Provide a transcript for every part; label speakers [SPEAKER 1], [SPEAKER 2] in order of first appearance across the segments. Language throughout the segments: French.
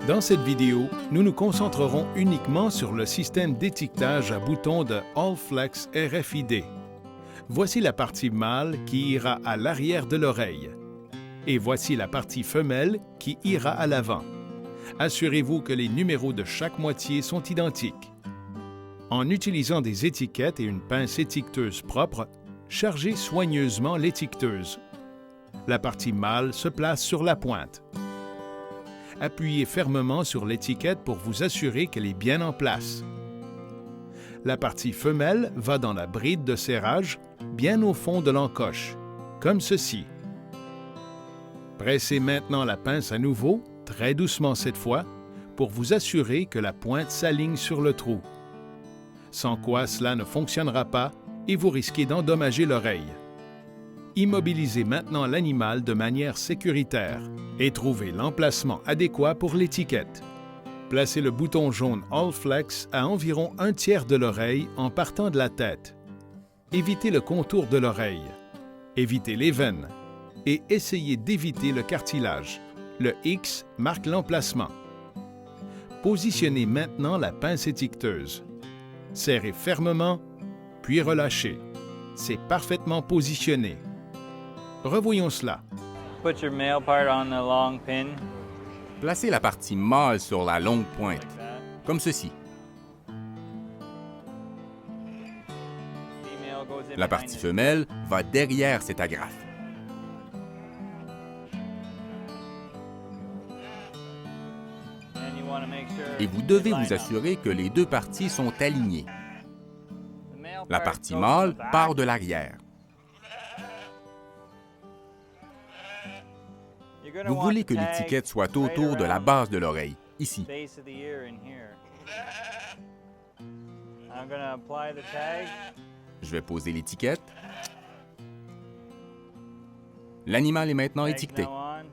[SPEAKER 1] Dans cette vidéo, nous nous concentrerons uniquement sur le système d'étiquetage à boutons de Allflex RFID. Voici la partie mâle qui ira à l'arrière de l'oreille. Et voici la partie femelle qui ira à l'avant. Assurez-vous que les numéros de chaque moitié sont identiques. En utilisant des étiquettes et une pince étiqueteuse propre, chargez soigneusement l'étiqueteuse. La partie mâle se place sur la pointe. Appuyez fermement sur l'étiquette pour vous assurer qu'elle est bien en place. La partie femelle va dans la bride de serrage, bien au fond de l'encoche, comme ceci. Pressez maintenant la pince à nouveau, très doucement cette fois, pour vous assurer que la pointe s'aligne sur le trou. Sans quoi cela ne fonctionnera pas et vous risquez d'endommager l'oreille. Immobilisez maintenant l'animal de manière sécuritaire et trouvez l'emplacement adéquat pour l'étiquette. Placez le bouton jaune Allflex à environ 1/3 de l'oreille en partant de la tête. Évitez le contour de l'oreille. Évitez les veines. Et essayez d'éviter le cartilage. Le X marque l'emplacement. Positionnez maintenant la pince étiqueteuse. Serrez fermement, puis relâchez. C'est parfaitement positionné. Revoyons cela.
[SPEAKER 2] Put your male part on the long pin.
[SPEAKER 3] Placez la partie mâle sur la longue pointe, comme ceci.
[SPEAKER 2] Female goes in
[SPEAKER 3] La
[SPEAKER 2] behind
[SPEAKER 3] partie
[SPEAKER 2] it.
[SPEAKER 3] femelle va derrière cette agrafe.
[SPEAKER 2] And you want to make sure
[SPEAKER 3] Et vous devez
[SPEAKER 2] they line
[SPEAKER 3] vous
[SPEAKER 2] up.
[SPEAKER 3] assurer que les deux parties sont alignées.
[SPEAKER 2] The male
[SPEAKER 3] La
[SPEAKER 2] part
[SPEAKER 3] partie
[SPEAKER 2] goes
[SPEAKER 3] mâle
[SPEAKER 2] in the back.
[SPEAKER 3] part de l'arrière.
[SPEAKER 2] You're gonna
[SPEAKER 3] Vous
[SPEAKER 2] want
[SPEAKER 3] voulez
[SPEAKER 2] the
[SPEAKER 3] que
[SPEAKER 2] tag
[SPEAKER 3] l'étiquette soit
[SPEAKER 2] right
[SPEAKER 3] autour de la
[SPEAKER 2] around
[SPEAKER 3] base de l'oreille, ici.
[SPEAKER 2] the base of the ear in here. I'm going to apply the tag.
[SPEAKER 3] Je vais poser l'étiquette. L'animal est maintenant
[SPEAKER 2] Tag's
[SPEAKER 3] étiqueté.
[SPEAKER 2] now on.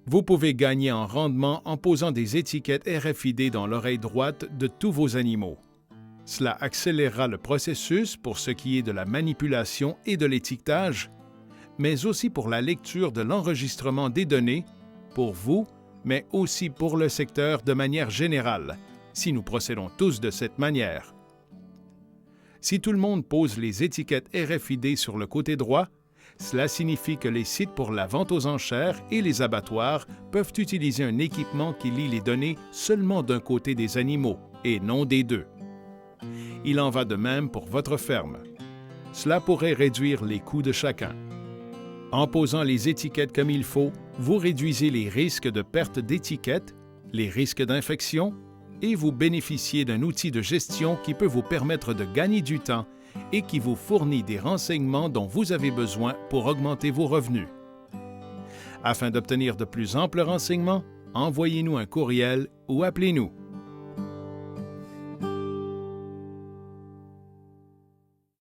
[SPEAKER 1] Vous pouvez gagner en rendement en posant des étiquettes RFID dans l'oreille droite de tous vos animaux. Cela accélérera le processus pour ce qui est de la manipulation et de l'étiquetage, mais aussi pour la lecture de l'enregistrement des données, pour vous, mais aussi pour le secteur de manière générale, si nous procédons tous de cette manière. Si tout le monde pose les étiquettes RFID sur le côté droit, cela signifie que les sites pour la vente aux enchères et les abattoirs peuvent utiliser un équipement qui lit les données seulement d'un côté des animaux et non des deux. Il en va de même pour votre ferme. Cela pourrait réduire les coûts de chacun. En posant les étiquettes comme il faut, vous réduisez les risques de perte d'étiquettes, les risques d'infection, et vous bénéficiez d'un outil de gestion qui peut vous permettre de gagner du temps et qui vous fournit des renseignements dont vous avez besoin pour augmenter vos revenus. Afin d'obtenir de plus amples renseignements, envoyez-nous un courriel ou appelez-nous.